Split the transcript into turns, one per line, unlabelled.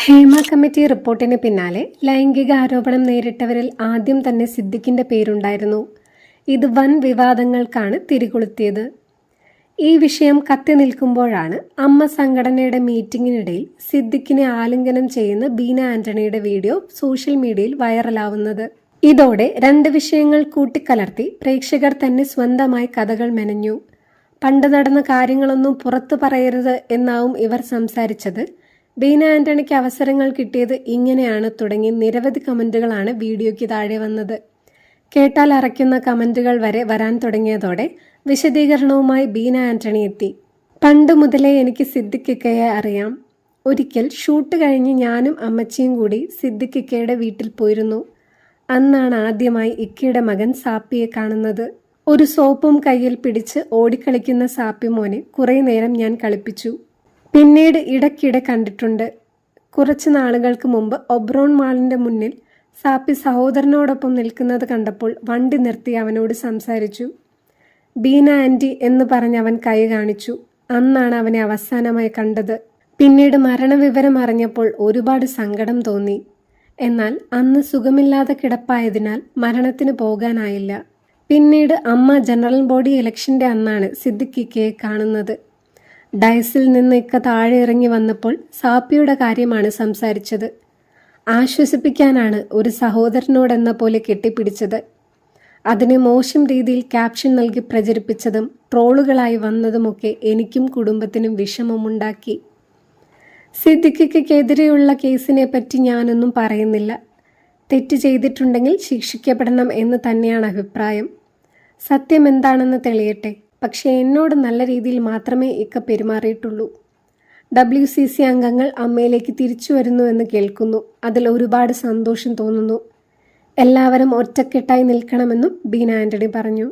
Hema committee റിപ്പോർട്ടിന് പിന്നാലെ ലൈംഗിക ആരോപണം നേരിട്ടവരിൽ ആദ്യം തന്നെ സിദ്ദിഖിന്റെ പേരുണ്ടായിരുന്നു. ഇത് വൻ വിവാദങ്ങൾക്കാണ് തിരികൊളുത്തിയത്. ഈ വിഷയം കത്തി നിൽക്കുമ്പോഴാണ് അമ്മ സംഘടനയുടെ മീറ്റിംഗിനിടയിൽ സിദ്ദിഖിനെ ആലിംഗനം ചെയ്യുന്ന ബീന ആന്റണിയുടെ വീഡിയോ സോഷ്യൽ മീഡിയയിൽ വൈറലാവുന്നത്. ഇതോടെ രണ്ട് വിഷയങ്ങൾ കൂട്ടിക്കലർത്തി പ്രേക്ഷകർ തന്നെ സ്വന്തമായി കഥകൾ മെനഞ്ഞു. പണ്ട് നടന്ന കാര്യങ്ങളൊന്നും പുറത്തു പറയരുത് എന്നാവും ഇവർ സംസാരിച്ചത്. ബീന ആന്റണിക്ക് അവസരങ്ങൾ കിട്ടിയത് ഇങ്ങനെയാണ് തുടങ്ങി നിരവധി കമന്റുകളാണ് വീഡിയോയ്ക്ക് താഴെ വന്നത്. കേട്ടാൽ അറയ്ക്കുന്ന കമന്റുകൾ വരെ വരാൻ തുടങ്ങിയതോടെ വിശദീകരണവുമായി ബീന ആന്റണി എത്തി. പണ്ട് മുതലേ എനിക്ക് സിദ്ദിഖ് ഇക്കയെ അറിയാം. ഒരിക്കൽ ഷൂട്ട് കഴിഞ്ഞ് ഞാനും അമ്മച്ചിയും കൂടി സിദ്ദിഖ് ഇക്കയുടെ വീട്ടിൽ പോയിരുന്നു. അന്നാണ് ആദ്യമായി ഇക്കയുടെ മകൻ സാപ്പിയെ കാണുന്നത്. ഒരു സോപ്പും കയ്യിൽ പിടിച്ച് ഓടിക്കളിക്കുന്ന സാപ്പി മോനെ കുറേ നേരം ഞാൻ കളിപ്പിച്ചു. പിന്നീട് ഇടയ്ക്കിടെ കണ്ടിട്ടുണ്ട്. കുറച്ച് നാളുകൾക്ക് മുമ്പ് ഒബ്രോൺ മാളിൻ്റെ മുന്നിൽ സാപ്പി സഹോദരനോടൊപ്പം നിൽക്കുന്നത് കണ്ടപ്പോൾ വണ്ടി നിർത്തി അവനോട് സംസാരിച്ചു. ബീന ആൻറ്റി എന്ന് പറഞ്ഞ് അവൻ കൈ കാണിച്ചു. അന്നാണ് അവനെ അവസാനമായി കണ്ടത്. പിന്നീട് മരണവിവരം അറിഞ്ഞപ്പോൾ ഒരുപാട് സങ്കടം തോന്നി. എന്നാൽ അന്ന് സുഖമില്ലാതെ കിടപ്പായതിനാൽ മരണത്തിന് പോകാനായില്ല. പിന്നീട് അമ്മ ജനറൽ ബോഡി ഇലക്ഷൻ്റെ അന്നാണ് സിദ്ദിഖ് ഇക്കയെ കാണുന്നത്. ഡയസിൽ നിന്ന് ഇക്ക താഴെ ഇറങ്ങി വന്നപ്പോൾ സാപ്പിയുടെ കാര്യമാണ് സംസാരിച്ചത്. ആശ്വസിപ്പിക്കാനാണ് ഒരു സഹോദരനോടെന്ന പോലെ കെട്ടിപ്പിടിച്ചത്. അതിന് മോശം രീതിയിൽ ക്യാപ്ഷൻ നൽകി പ്രചരിപ്പിച്ചതും ട്രോളുകളായി വന്നതുമൊക്കെ എനിക്കും കുടുംബത്തിനും വിഷമമുണ്ടാക്കി. സിദ്ദിഖിക്കെതിരെയുള്ള കേസിനെ പറ്റി ഞാനൊന്നും പറയുന്നില്ല. തെറ്റ് ചെയ്തിട്ടുണ്ടെങ്കിൽ ശിക്ഷിക്കപ്പെടണം എന്ന് തന്നെയാണ് അഭിപ്രായം. സത്യം എന്താണെന്ന് തെളിയട്ടെ. പക്ഷേ എന്നോട് നല്ല രീതിയിൽ മാത്രമേ ഇക്ക പെരുമാറിയിട്ടുള്ളൂ. WCC അംഗങ്ങൾ അമ്മയിലേക്ക് തിരിച്ചു വരുന്നു എന്ന് കേൾക്കുന്നു. അതിൽ ഒരുപാട് സന്തോഷം തോന്നുന്നു. എല്ലാവരും ഒറ്റക്കെട്ടായി നിൽക്കണമെന്നും ബീന ആന്റണി പറഞ്ഞു.